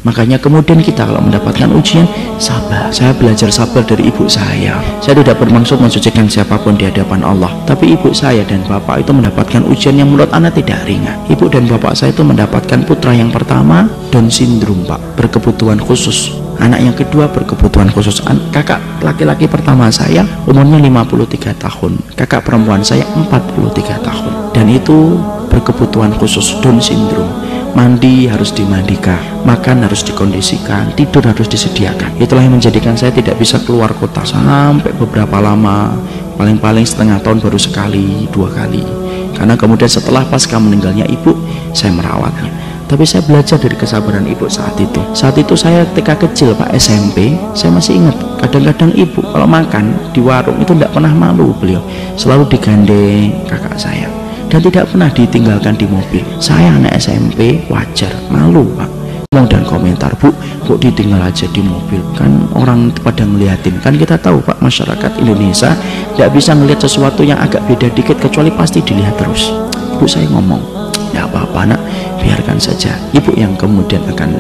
Makanya kemudian kita kalau mendapatkan ujian, sabar. Saya belajar sabar dari ibu saya. Saya tidak bermaksud mensucikan siapapun di hadapan Allah, tapi ibu saya dan bapak itu mendapatkan ujian yang menurut anak tidak ringan. Ibu dan bapak saya itu mendapatkan putra yang pertama Down syndrome, Pak, berkebutuhan khusus. Anak yang kedua berkebutuhan khusus. Kakak laki-laki pertama saya umurnya 53 tahun, kakak perempuan saya 43 tahun, dan itu berkebutuhan khusus Down syndrome. Mandi harus dimandikan, makan harus dikondisikan, tidur harus disediakan. Itulah yang menjadikan saya tidak bisa keluar kota sampai beberapa lama, paling-paling setengah tahun baru sekali, 2 kali. Karena kemudian setelah pasca meninggalnya ibu, saya merawatnya. Tapi saya belajar dari kesabaran ibu saat itu. Saat itu saya ketika kecil, Pak, SMP, saya masih ingat, kadang-kadang ibu kalau makan di warung itu tidak pernah malu beliau. Selalu digandeng kakak saya. Dan tidak pernah ditinggalkan di mobil. Saya anak SMP, wajar, malu, Pak. Ngomong dan komentar, Bu, kok ditinggal aja di mobil? Kan orang pada ngeliatin. Kan kita tahu, Pak, masyarakat Indonesia tidak bisa melihat sesuatu yang agak beda dikit, kecuali pasti dilihat terus. Ibu saya ngomong, ya apa-apa nak, biarkan saja. Ibu yang kemudian akan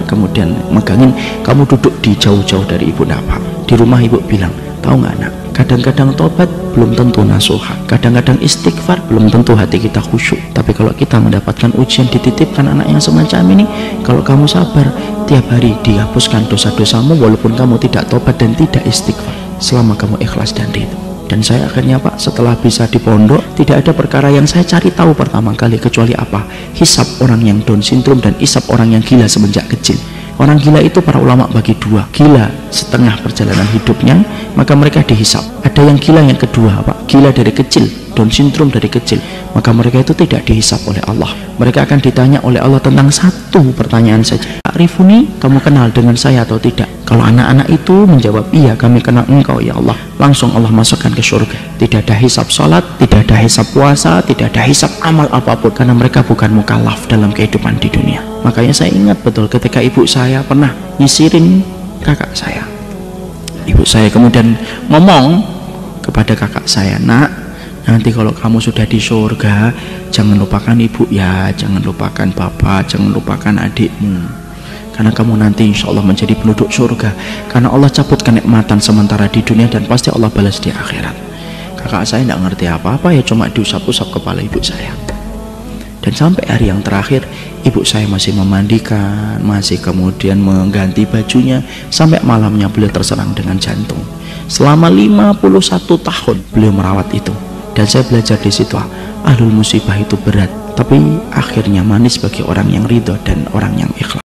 megangin, kamu duduk di jauh-jauh dari ibu, Pak. Di rumah ibu bilang, tahu nggak nak, kadang-kadang tobat belum tentu nasuha, kadang-kadang istighfar belum tentu hati kita khusyuk. Tapi kalau kita mendapatkan ujian, dititipkan anak yang semacam ini, kalau kamu sabar, tiap hari dihapuskan dosa-dosamu walaupun kamu tidak tobat dan tidak istighfar, selama kamu ikhlas dan ridho. Dan saya akhirnya, Pak, setelah bisa di pondok, tidak ada perkara yang saya cari tahu pertama kali kecuali apa? Hisab orang yang Down syndrome dan hisab orang yang gila semenjak kecil. Orang gila itu para ulama bagi dua. Gila setengah perjalanan hidupnya, maka mereka dihisab. Ada yang gila yang kedua, Pak, gila dari kecil, Down syndrome dari kecil, maka mereka itu tidak dihisab oleh Allah. Mereka akan ditanya oleh Allah tentang satu pertanyaan saja. Pak Rifuni, kamu kenal dengan saya atau tidak? Kalau anak-anak itu menjawab, iya kami kenal engkau ya Allah, langsung Allah masukkan ke surga. Tidak ada hisab sholat, tidak ada hisab puasa, tidak ada hisab amal apapun, karena mereka bukan mukallaf dalam kehidupan di dunia. Makanya saya ingat betul ketika ibu saya pernah nyisirin kakak saya. Ibu saya kemudian ngomong kepada kakak saya, nak, nanti kalau kamu sudah di surga, jangan lupakan ibu ya, jangan lupakan bapak, jangan lupakan adikmu. Karena kamu nanti insya Allah menjadi penduduk surga. Karena Allah cabut kenikmatan sementara di dunia dan pasti Allah balas di akhirat. Kakak saya tidak ngerti apa-apa, ya cuma diusap-usap kepala ibu saya. Dan sampai hari yang terakhir, ibu saya masih memandikan, masih kemudian mengganti bajunya, sampai malamnya beliau terserang dengan jantung. Selama 51 tahun beliau merawat itu. Dan saya belajar di situ, ahlul musibah itu berat, tapi akhirnya manis bagi orang yang ridho dan orang yang ikhlas.